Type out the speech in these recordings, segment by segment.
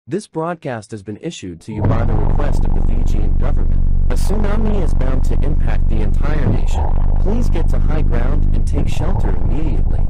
This broadcast has been issued to you by the request of the Fijian government. A tsunami is bound to impact the entire nation. Please get to high ground and take shelter immediately.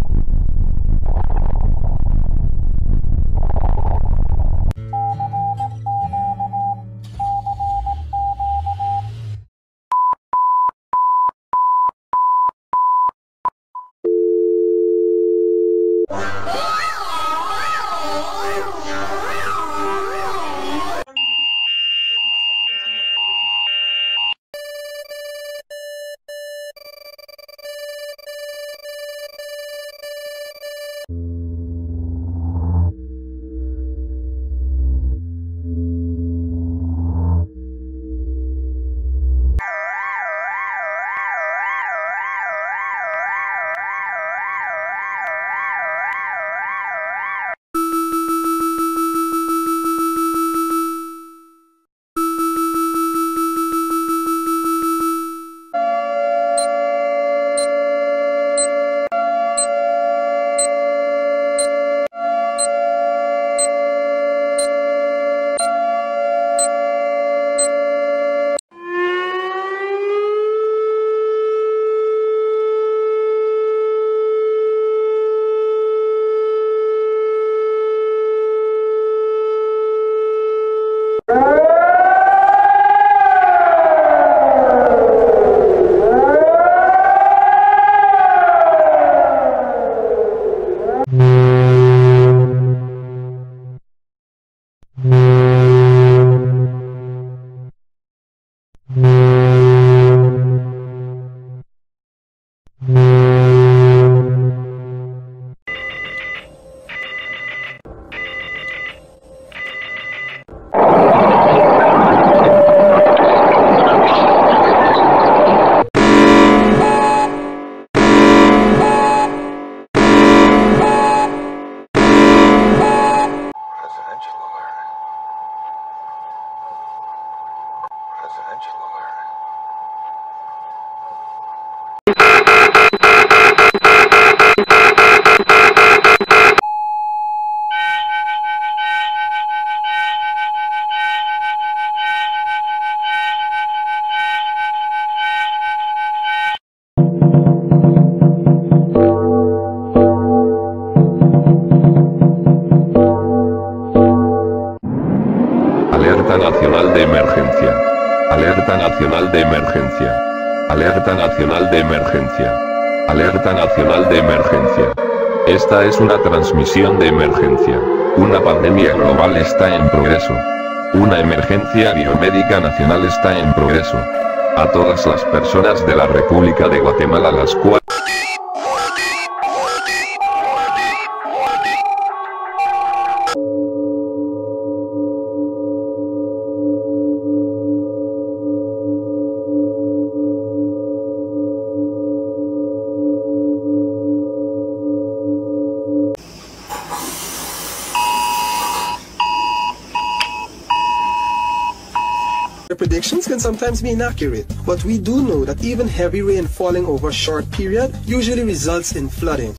Alerta nacional de emergencia. Alerta nacional de emergencia. Alerta nacional de emergencia. Alerta nacional de emergencia. Esta es una transmisión de emergencia. Una pandemia global está en progreso. Una emergencia biomédica nacional está en progreso. A todas las personas de la República de Guatemala las cuales The predictions can sometimes be inaccurate, but we do know that even heavy rain falling over a short period usually results in flooding.